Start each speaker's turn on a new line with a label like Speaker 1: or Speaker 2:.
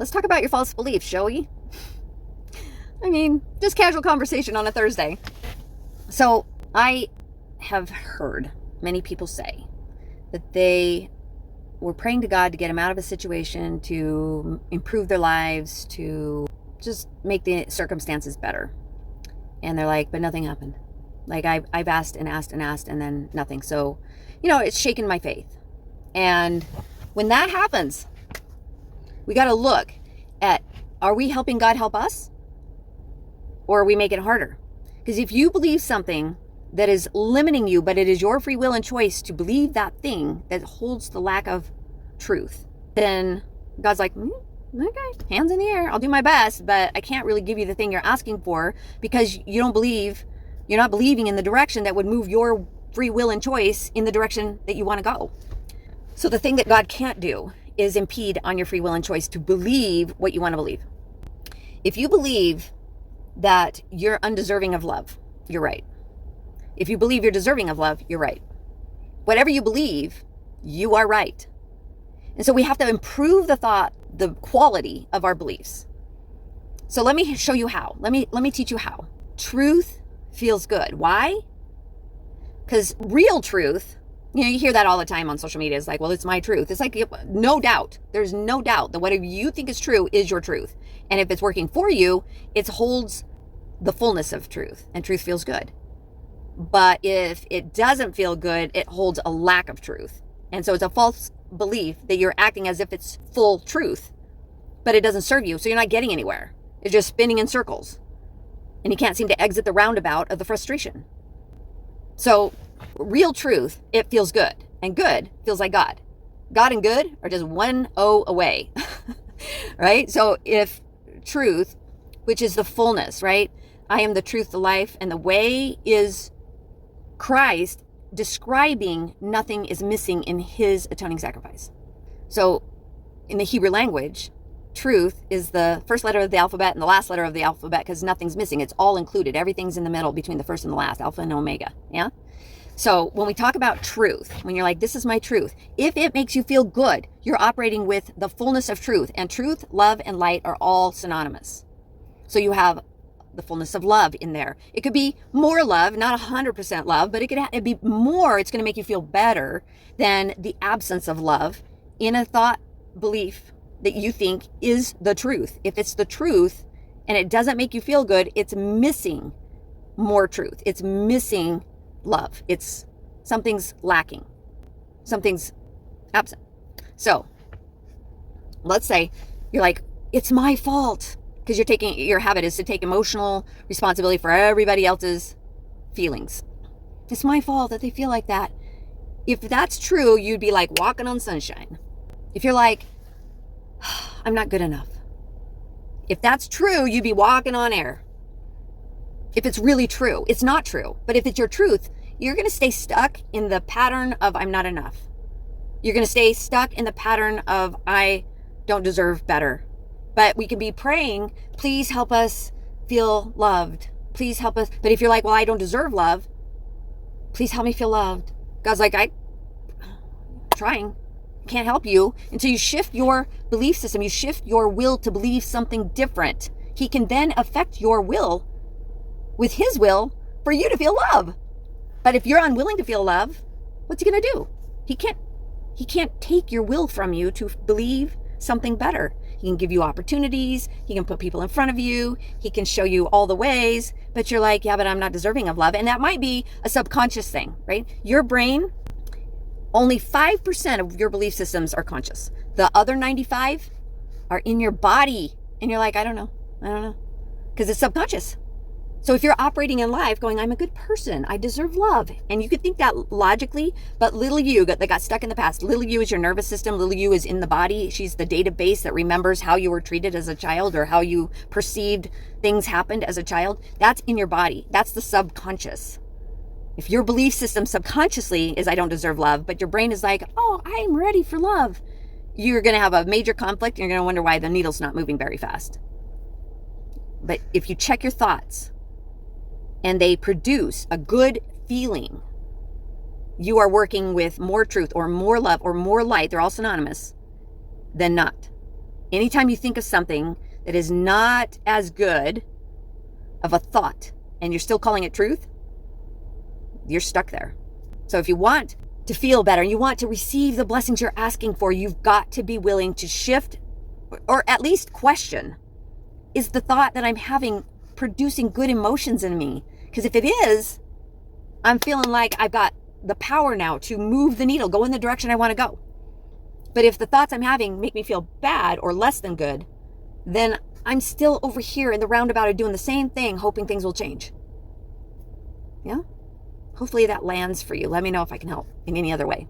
Speaker 1: let's talk about your false beliefs, shall we? I mean, just casual conversation on a Thursday. So I have heard many people say that they were praying to God to get them out of a situation, to improve their lives, to just make the circumstances better. And they're like, but nothing happened. Like I've asked and asked and asked and then nothing. So, it's shaken my faith. And when that happens, we got to look at, are we helping God help us? Or are we making it harder? Because if you believe something that is limiting you, but it is your free will and choice to believe that thing that holds the lack of truth, then God's like, okay, hands in the air. I'll do my best, but I can't really give you the thing you're asking for because you're not believing in the direction that would move your free will and choice in the direction that you want to go. So the thing that God can't do is impede on your free will and choice to believe what you want to believe. If you believe that you're undeserving of love, you're right. If you believe you're deserving of love, you're right. Whatever you believe, you are right. And so we have to improve the quality of our beliefs. So let me show you how. Let me teach you how. Truth feels good. Why? Because real truth, you hear that all the time on social media. It's like, well, it's my truth. It's like, no doubt. There's no doubt that whatever you think is true is your truth. And if it's working for you, it holds the fullness of truth, and truth feels good. But if it doesn't feel good, it holds a lack of truth. And so it's a false belief that you're acting as if it's full truth, but it doesn't serve you. So you're not getting anywhere. It's just spinning in circles. And you can't seem to exit the roundabout of the frustration. So real truth, it feels good. And good feels like God. God and good are just one O away. Right? So if truth, which is the fullness, right? I am the truth, the life, and the way is Christ describing nothing is missing in his atoning sacrifice. So in the Hebrew language, truth is the first letter of the alphabet and the last letter of the alphabet because nothing's missing. It's all included. Everything's in the middle between the first and the last, alpha and omega. Yeah? So when we talk about truth, when you're like, this is my truth, if it makes you feel good, you're operating with the fullness of truth. And truth, love, and light are all synonymous. So you have the fullness of love in there. It could be more love, not 100% love, but it'd be more. It's going to make you feel better than the absence of love in a thought belief that you think is the truth. If it's the truth and it doesn't make you feel good, it's missing more truth. It's missing love. Something's lacking. Something's absent. So let's say you're like, it's my fault. Because your habit is to take emotional responsibility for everybody else's feelings. It's my fault that they feel like that. If that's true, you'd be like walking on sunshine. If you're like, I'm not good enough. If that's true, you'd be walking on air. If it's really true, it's not true. But if it's your truth, you're going to stay stuck in the pattern of I'm not enough. You're going to stay stuck in the pattern of I don't deserve better. But we can be praying, please help us feel loved. Please help us. But if you're like, well, I don't deserve love, please help me feel loved. God's like, I'm trying. Can't help you until you shift your belief system. You shift your will to believe something different. He can then affect your will with his will for you to feel love. But if you're unwilling to feel love, what's he going to do? He can't take your will from you to believe something better. He can give you opportunities. He can put people in front of you. He can show you all the ways, but you're like, yeah, but I'm not deserving of love. And that might be a subconscious thing, right? Your brain, only 5% of your belief systems are conscious. The other 95 are in your body. And you're like, I don't know. Because it's subconscious. So if you're operating in life going, I'm a good person, I deserve love. And you could think that logically, but little you that got stuck in the past. Little you is your nervous system. Little you is in the body. She's the database that remembers how you were treated as a child or how you perceived things happened as a child. That's in your body. That's the subconscious. If your belief system subconsciously is I don't deserve love, but your brain is like, oh, I'm ready for love, you're going to have a major conflict. And you're going to wonder why the needle's not moving very fast. But if you check your thoughts, and they produce a good feeling, you are working with more truth or more love or more light, they're all synonymous, than not. Anytime you think of something that is not as good of a thought and you're still calling it truth, you're stuck there. So if you want to feel better and you want to receive the blessings you're asking for, you've got to be willing to shift or at least question, is the thought that I'm having producing good emotions in me? Because if it is, I'm feeling like I've got the power now to move the needle, go in the direction I want to go. But if the thoughts I'm having make me feel bad or less than good, then I'm still over here in the roundabout of doing the same thing, hoping things will change. Yeah? Hopefully that lands for you. Let me know if I can help in any other way.